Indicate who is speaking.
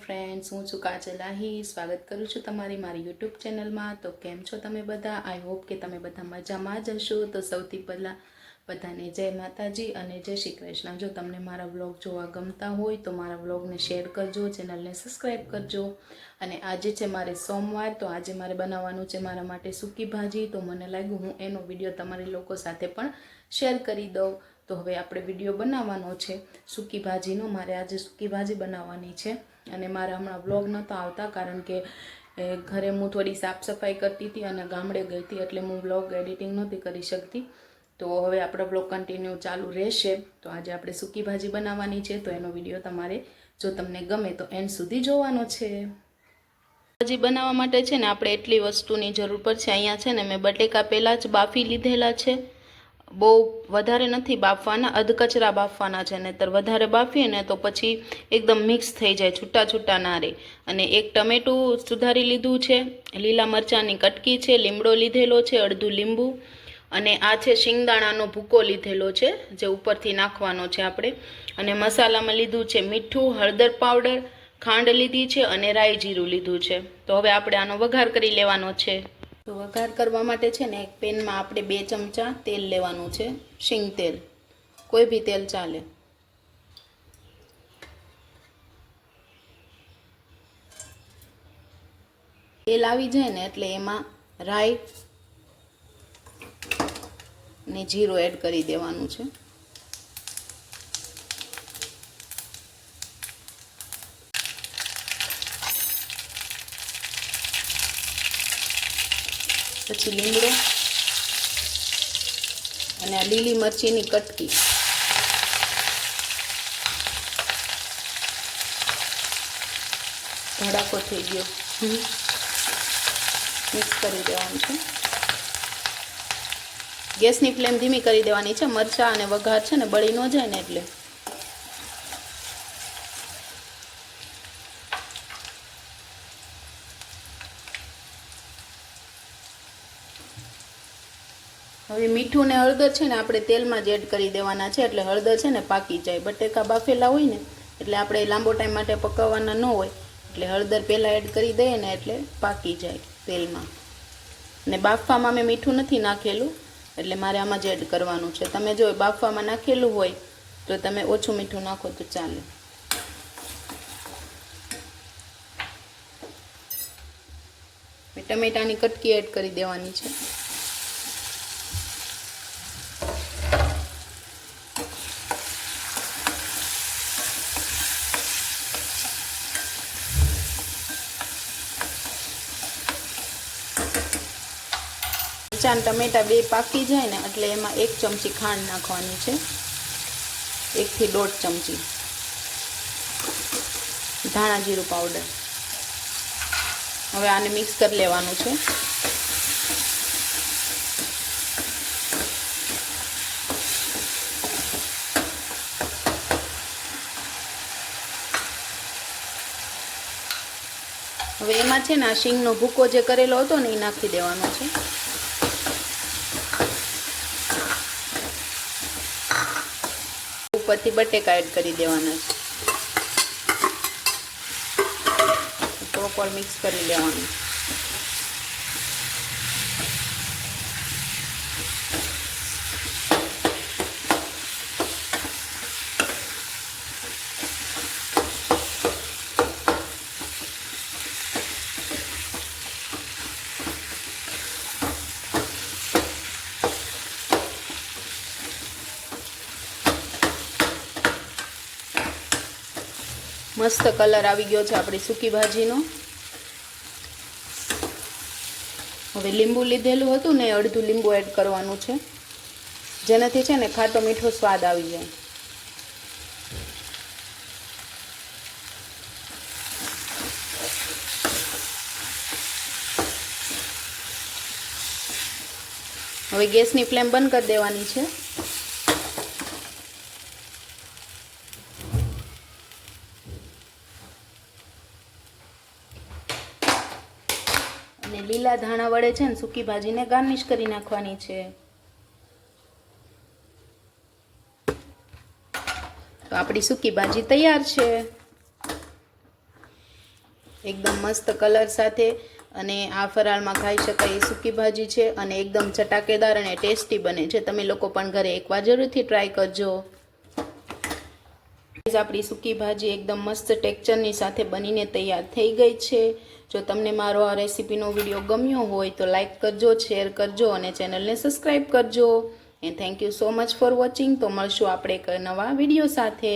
Speaker 1: Friends, હું છું કાજલ આહિર. સ્વાગત કરું છું તમારી મારી યુટ્યુબ ચેનલમાં. તો કેમ છો તમે બધા? આઈ હોપ કે તમે બધા મજામાં જ હશો. તો સૌથી પહેલાં બધાને જય માતાજી અને જય શ્રી કૃષ્ણ. જો તમને મારા વ્લોગ જોવા ગમતા હોય તો મારા વ્લોગને શેર કરજો, ચેનલને સબસ્ક્રાઈબ કરજો. અને આજે છે મારે સોમવાર, તો આજે મારે બનાવવાનું છે મારા માટે સૂકી ભાજી. તો મને લાગ્યું હું એનો વિડીયો તમારી લોકો સાથે પણ શેર કરી દઉં. તો હવે આપણે વિડીયો બનાવવાનો છે સૂકી ભાજીનો. મારે આજે સૂકી ભાજી બનાવવાની છે અને મારા હમણાં વ્લોગ નહોતો આવતા કારણ કે ઘરે હું થોડી સાફ સફાઈ કરતી હતી અને ગામડે ગઈ હતી, એટલે હું વ્લોગ એડિટિંગ નહોતી કરી શકતી. તો હવે આપણો વ્લોગ કન્ટિન્યુ ચાલુ રહેશે. તો આજે આપણે સૂકી ભાજી બનાવવાની છે, તો એનો વિડીયો તમારે જો તમને ગમે તો એન્ડ સુધી જોવાનો છે. ભાજી બનાવવા માટે છે ને આપણે એટલી વસ્તુની જરૂર પડશે. અહીંયા છે ને મેં બટેકા પહેલાં જ બાફી લીધેલા છે. બહુ વધારે નથી બાફવાના, અધકચરા બાફવાના છે, નહીંતર વધારે બાફીએ ને તો પછી એકદમ મિક્સ થઈ જાય, છૂટા છૂટા ના રહે. અને એક ટમેટું સુધારી લીધું છે, લીલા મરચાંની કટકી છે, લીમડો લીધેલો છે, અડધું લીંબુ, અને આ છે શિંગદાણાનો ભૂકો લીધેલો છે જે ઉપરથી નાખવાનો છે આપણે. અને મસાલામાં લીધું છે મીઠું, હળદર પાવડર, ખાંડ લીધી છે અને રાઈ જીરું લીધું છે. તો હવે આપણે આનો વઘાર કરી લેવાનો છે. તો વઘાર કરવા માટે છે ને એક પેનમાં આપણે 2 ચમચા તેલ લેવાનું છે, શીંગ તેલ, કોઈ બી તેલ ચાલે. તેલ આવી જાય ને એટલે એમાં રાઈ ને જીરું એડ કરી દેવાનું છે. પછી લીમડો અને આ લીલી મરચીની કટકી. ધડાકો થઈ ગયો, મિક્સ કરી દેવાનું છે. ગેસની ફ્લેમ ધીમી કરી દેવાની છે, મરચાં અને વઘાર છે ને બળી ન જાય ને એટલે. હવે મીઠું ને હળદર છે ને આપણે તેલમાં જ એડ કરી દેવાના છે, એટલે હળદર છે ને પાકી જાય. બટેકા બાફેલા હોય ને એટલે આપણે લાંબો ટાઈમ માટે પકાવવાના ન હોય, એટલે હળદર પહેલાં એડ કરી દઈએ ને એટલે પાકી જાય તેલમાં. ને બાફવામાં મેં મીઠું નથી નાખેલું, એટલે મારે આમાં જ એડ કરવાનું છે. તમે જો બાફવામાં નાખેલું હોય તો તમે ઓછું મીઠું નાખો તો ચાલે. ટમેટાની કટકી એડ કરી દેવાની છે. મરચાં ટમેટા બે પાકી જાય ને એટલે એમાં 1 ચમચી ખાંડ નાખવાની છે, 1 થી 1.5 ચમચી ધાણા જીરું પાવડર. હવે આને મિક્સ કરી લેવાનું છે. હવે એમાં છે ને આ શીંગનો ભૂકો જે કરેલો હતો ને એ નાખી દેવાનો છે. ઉપરથી બટેકા એડ કરી દેવાના છે. પ્રોપર મિક્સ કરી લેવાનું. મસ્ત કલર આવી ગયો છે આપણી સૂકી ભાજીનો. હવે લીંબુ લીધેલું હતું ને અડધું લીંબુ એડ કરવાનું છે, જેનાથી છે ને ખાટો મીઠો સ્વાદ આવી જાય. હવે ગેસની ફ્લેમ બંધ કરી દેવાની છે. અને લીલા ધાણા વડે છે ને સૂકી ભાજીને ગાર્નિશ કરી નાખવાની છે. તો આપણી સૂકી ભાજી તૈયાર છે. એકદમ મસ્ત કલર સાથે અને આ ફરાળમાં ખાઈ શકાય એ સૂકી ભાજી છે અને એકદમ ચટાકેદાર અને ટેસ્ટી બને છે. તમે લોકો પણ ઘરે એકવાર જરૂરથી ટ્રાય કરજો. આપણી સૂકી ભાજી એકદમ મસ્ત ટેક્ચરની સાથે બનીને તૈયાર થઈ ગઈ છે. જો તમને મારો આ રેસીપીનો વિડીયો ગમ્યો હોય તો લાઈક કરજો, શેર કરજો અને ચેનલને સબસ્ક્રાઈબ કરજો. And thank you so much for watching. તો મળશું આપણે એક નવા વિડીયો સાથે.